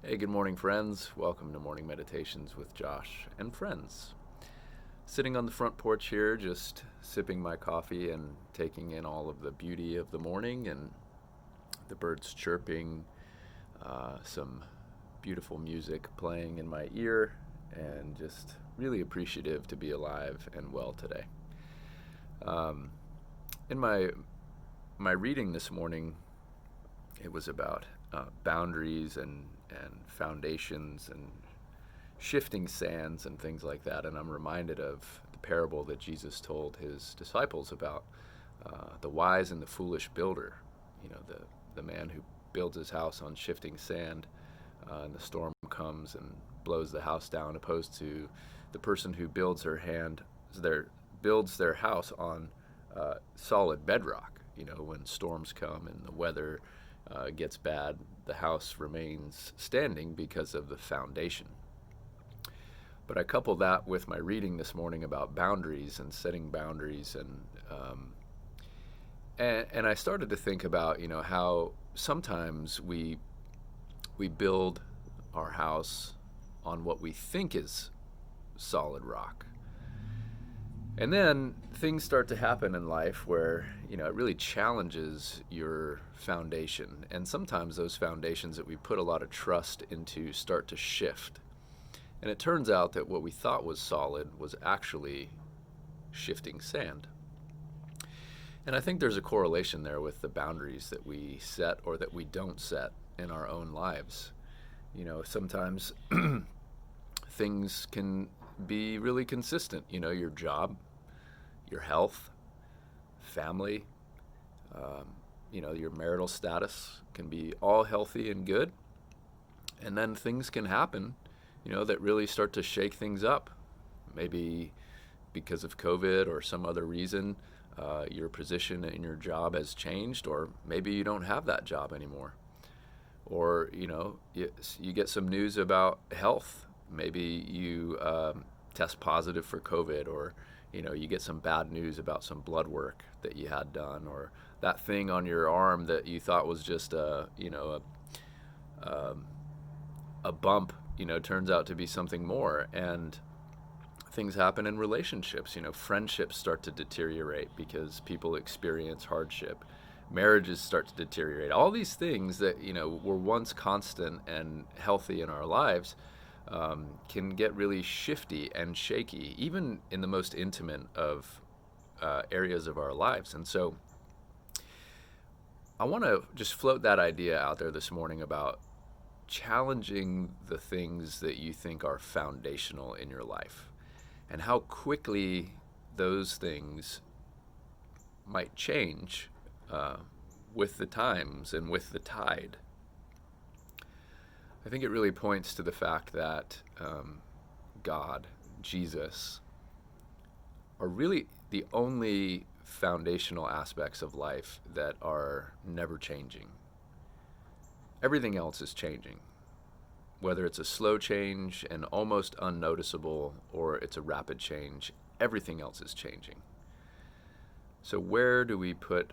Hey, good morning, friends. Welcome to Morning Meditations with Josh and friends. Sitting on the front porch here, just sipping my coffee and taking in all of the beauty of the morning and the birds chirping, some beautiful music playing in my ear, and just really appreciative to be alive and well today. Um, in my reading this morning, it was about boundaries and foundations and shifting sands and things like that. And I'm reminded of the parable that Jesus told his disciples about the wise and the foolish builder. You know, the man who builds his house on shifting sand, and the storm comes and blows the house down, opposed to the person who builds their house on solid bedrock. You know, when storms come and the weather gets bad, the house remains standing because of the foundation. But I couple that with my reading this morning about boundaries and setting boundaries, and I started to think about how sometimes we build our house on what we think is solid rock. And then things start to happen in life where, it really challenges your foundation. And sometimes those foundations that we put a lot of trust into start to shift. And it turns out that what we thought was solid was actually shifting sand. And I think there's a correlation there with the boundaries that we set or that we don't set in our own lives. Sometimes things can be really consistent. Your job, your health, family, your marital status can be all healthy and good. And then things can happen, that really start to shake things up. Maybe because of COVID or some other reason, your position in your job has changed, or maybe you don't have that job anymore. Or, you get some news about health. Maybe you test positive for COVID, or you get some bad news about some blood work that you had done, or that thing on your arm that you thought was just a bump, turns out to be something more. And things happen in relationships. Friendships start to deteriorate because people experience hardship. Marriages start to deteriorate. All these things that were once constant and healthy in our lives can get really shifty and shaky, even in the most intimate of areas of our lives. And so I want to just float that idea out there this morning about challenging the things that you think are foundational in your life and how quickly those things might change with the times and with the tide. I think it really points to the fact that God, Jesus, are really the only foundational aspects of life that are never changing. Everything else is changing, whether it's a slow change and almost unnoticeable, or it's a rapid change. Everything else is changing. So where do we put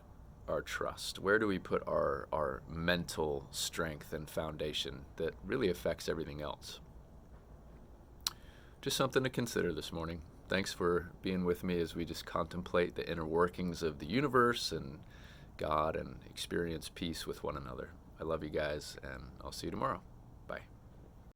our trust? Where do we put our mental strength and foundation that really affects everything else? Just something to consider this morning. Thanks for being with me as we just contemplate the inner workings of the universe and God and experience peace with one another. I love you guys, and I'll see you tomorrow. Bye.